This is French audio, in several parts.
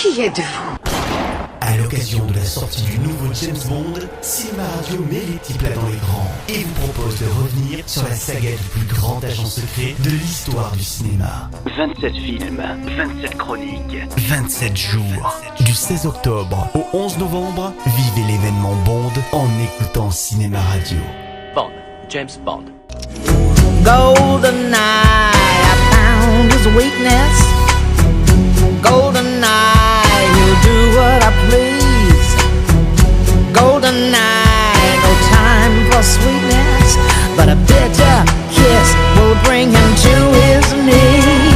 Qui êtes-vous? À l'occasion de la sortie du nouveau James Bond, Cinéma Radio met les petits plats dans les grands et vous propose de revenir sur la saga du plus grand agent secret de l'histoire du cinéma. 27 films, 27 chroniques, 27 jours. Du 16 octobre au 11 novembre, vivez l'événement Bond en écoutant Cinéma Radio. Bond, James Bond. GoldenEye, I found his weakness. GoldenEye, he'll do what I please. GoldenEye, no time for sweetness, but a bitter kiss will bring him to his knees.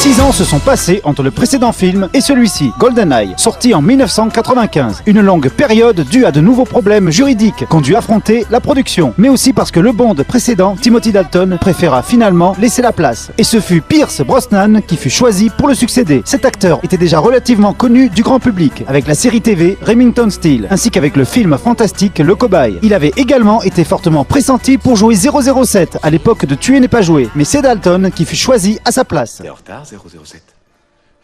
6 ans se sont passés entre le précédent film et celui-ci, GoldenEye, sorti en 1995. Une longue période due à de nouveaux problèmes juridiques qu'ont dû affronter la production, mais aussi parce que le Bond précédent, Timothy Dalton, préféra finalement laisser la place. Et ce fut Pierce Brosnan qui fut choisi pour le succéder. Cet acteur était déjà relativement connu du grand public, avec la série TV Remington Steele, ainsi qu'avec le film fantastique Le Cobaye. Il avait également été fortement pressenti pour jouer 007 à l'époque de Tuer n'est pas joué, mais c'est Dalton qui fut choisi à sa place. T'es en retard, 007.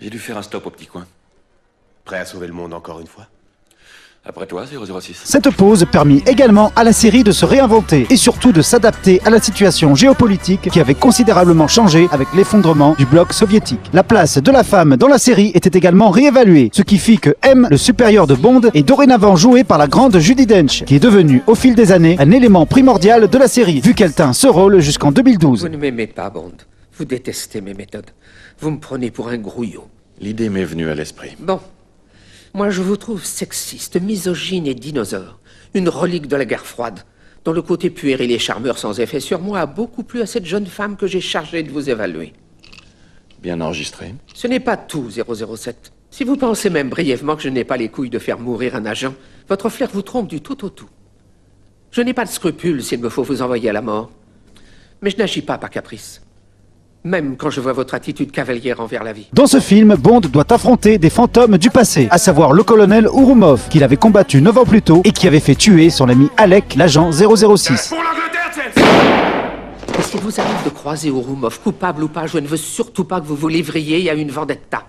J'ai dû faire un stop au petit coin. Prêt à sauver le monde encore une fois? Après toi, 006. Cette pause permit également à la série de se réinventer et surtout de s'adapter à la situation géopolitique qui avait considérablement changé avec l'effondrement du bloc soviétique. La place de la femme dans la série était également réévaluée, ce qui fit que M, le supérieur de Bond, est dorénavant joué par la grande Judi Dench, qui est devenue au fil des années un élément primordial de la série, vu qu'elle tint ce rôle jusqu'en 2012. Vous ne m'aimez pas, Bond. Vous détestez mes méthodes. Vous me prenez pour un grouillot. L'idée m'est venue à l'esprit. Bon. Moi, je vous trouve sexiste, misogyne et dinosaure. Une relique de la guerre froide, dont le côté puéril et charmeur sans effet sur moi a beaucoup plu à cette jeune femme que j'ai chargée de vous évaluer. Bien enregistré. Ce n'est pas tout, 007. Si vous pensez même brièvement que je n'ai pas les couilles de faire mourir un agent, votre flair vous trompe du tout au tout. Je n'ai pas de scrupules s'il me faut vous envoyer à la mort. Mais je n'agis pas par caprice. Même quand je vois votre attitude cavalière envers la vie. Dans ce film, Bond doit affronter des fantômes du passé, à savoir le colonel Ourumov, qu'il avait combattu 9 ans plus tôt et qui avait fait tuer son ami Alec, l'agent 006. Pour l'Angleterre, James! Et s'il vous arrive de croiser Ourumov, coupable ou pas, je ne veux surtout pas que vous vous livriez à une vendetta.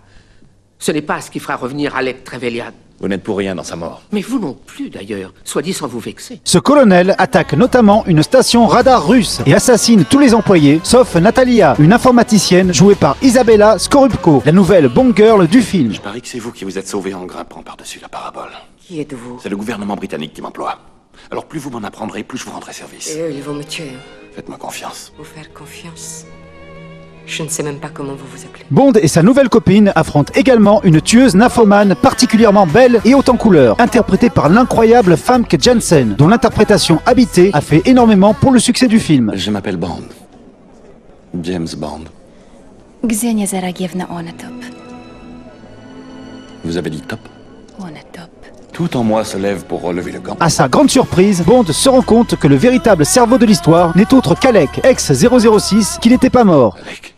Ce n'est pas ce qui fera revenir Alec Trevelyan. Vous n'êtes pour rien dans sa mort. Mais vous non plus, d'ailleurs, soit dit sans vous vexer. Ce colonel attaque notamment une station radar russe et assassine tous les employés, sauf Natalia, une informaticienne jouée par Isabella Scorupco, la nouvelle Bond girl du film. Je parie que c'est vous qui vous êtes sauvé en grimpant par-dessus la parabole. Qui êtes-vous? C'est le gouvernement britannique qui m'emploie. Alors plus vous m'en apprendrez, plus je vous rendrai service. Et eux, ils vont me tuer. Faites-moi confiance. Vous faire confiance? Je ne sais même pas comment vous vous appelez. Bond et sa nouvelle copine affrontent également une tueuse nymphomane particulièrement belle et haute en couleur, interprétée par l'incroyable Famke Janssen, dont l'interprétation habitée a fait énormément pour le succès du film. Je m'appelle Bond. James Bond. Ksenia Zaragievna Onatop. Vous avez dit top? Onatop. Tout en moi se lève pour relever le gant. À sa grande surprise, Bond se rend compte que le véritable cerveau de l'histoire n'est autre qu'Alec, ex-006, qui n'était pas mort. Alec.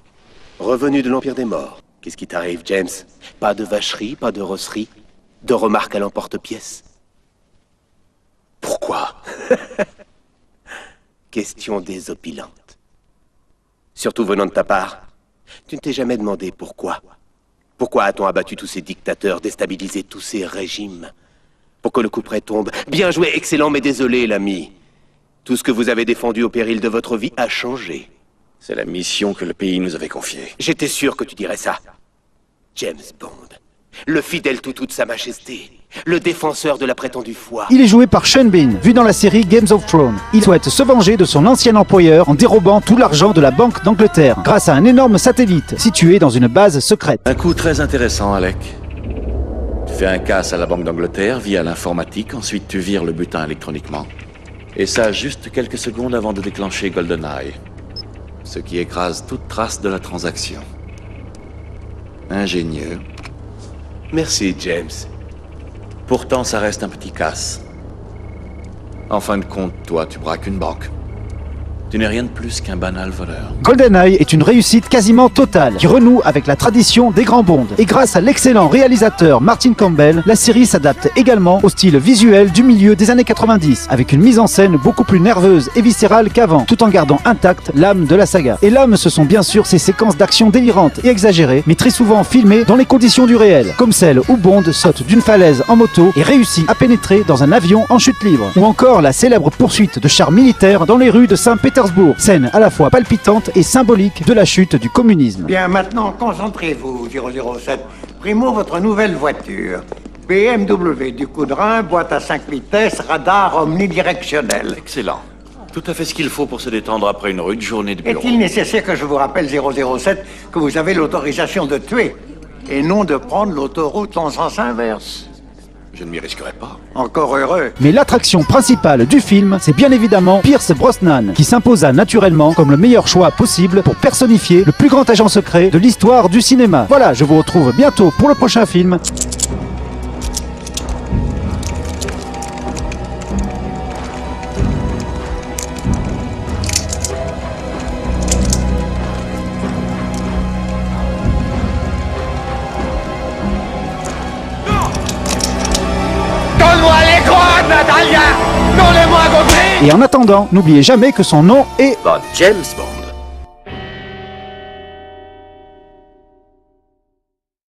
Revenu de l'Empire des Morts. Qu'est-ce qui t'arrive, James? Pas de vacherie, pas de rosserie, de remarques à l'emporte-pièce. Pourquoi? Question désopilante. Surtout venant de ta part. Tu ne t'es jamais demandé pourquoi. Pourquoi a-t-on abattu tous ces dictateurs, déstabilisé tous ces régimes? Pour que le coup près tombe. Bien joué, excellent, mais désolé, l'ami. Tout ce que vous avez défendu au péril de votre vie a changé. C'est la mission que le pays nous avait confiée. J'étais sûr que tu dirais ça. James Bond. Le fidèle toutou de sa majesté. Le défenseur de la prétendue foi. Il est joué par Sean Bean, vu dans la série Games of Thrones. Il souhaite se venger de son ancien employeur en dérobant tout l'argent de la Banque d'Angleterre, grâce à un énorme satellite situé dans une base secrète. Un coup très intéressant, Alec. Tu fais un casse à la Banque d'Angleterre via l'informatique, ensuite tu vires le butin électroniquement. Et ça juste quelques secondes avant de déclencher GoldenEye. Ce qui écrase toute trace de la transaction. Ingénieux. Merci, James. Pourtant, ça reste un petit casse. En fin de compte, toi, tu braques une banque. Tu n'es rien de plus qu'un banal voleur. GoldenEye est une réussite quasiment totale, qui renoue avec la tradition des grands bonds. Et grâce à l'excellent réalisateur Martin Campbell, la série s'adapte également au style visuel du milieu des années 90, avec une mise en scène beaucoup plus nerveuse et viscérale qu'avant, tout en gardant intacte l'âme de la saga. Et l'âme, ce sont bien sûr ces séquences d'action délirantes et exagérées, mais très souvent filmées dans les conditions du réel, comme celle où Bond saute d'une falaise en moto et réussit à pénétrer dans un avion en chute libre. Ou encore la célèbre poursuite de chars militaires dans les rues de Saint-Pétersbourg, scène à la fois palpitante et symbolique de la chute du communisme. Bien, maintenant, concentrez-vous, 007. Primo, votre nouvelle voiture. BMW du coup de rein, boîte à 5 vitesses, radar omnidirectionnel. Excellent. Tout à fait ce qu'il faut pour se détendre après une rude journée de bureau. Est-il nécessaire que je vous rappelle, 007, que vous avez l'autorisation de tuer et non de prendre l'autoroute en sens inverse? Je ne m'y risquerai pas. Encore heureux. Mais l'attraction principale du film, c'est bien évidemment Pierce Brosnan, qui s'imposa naturellement comme le meilleur choix possible pour personnifier le plus grand agent secret de l'histoire du cinéma. Voilà, je vous retrouve bientôt pour le prochain film. Donne-moi les couronnes, Natalia! Non les moins compris! Et en attendant, n'oubliez jamais que son nom est... James Bond.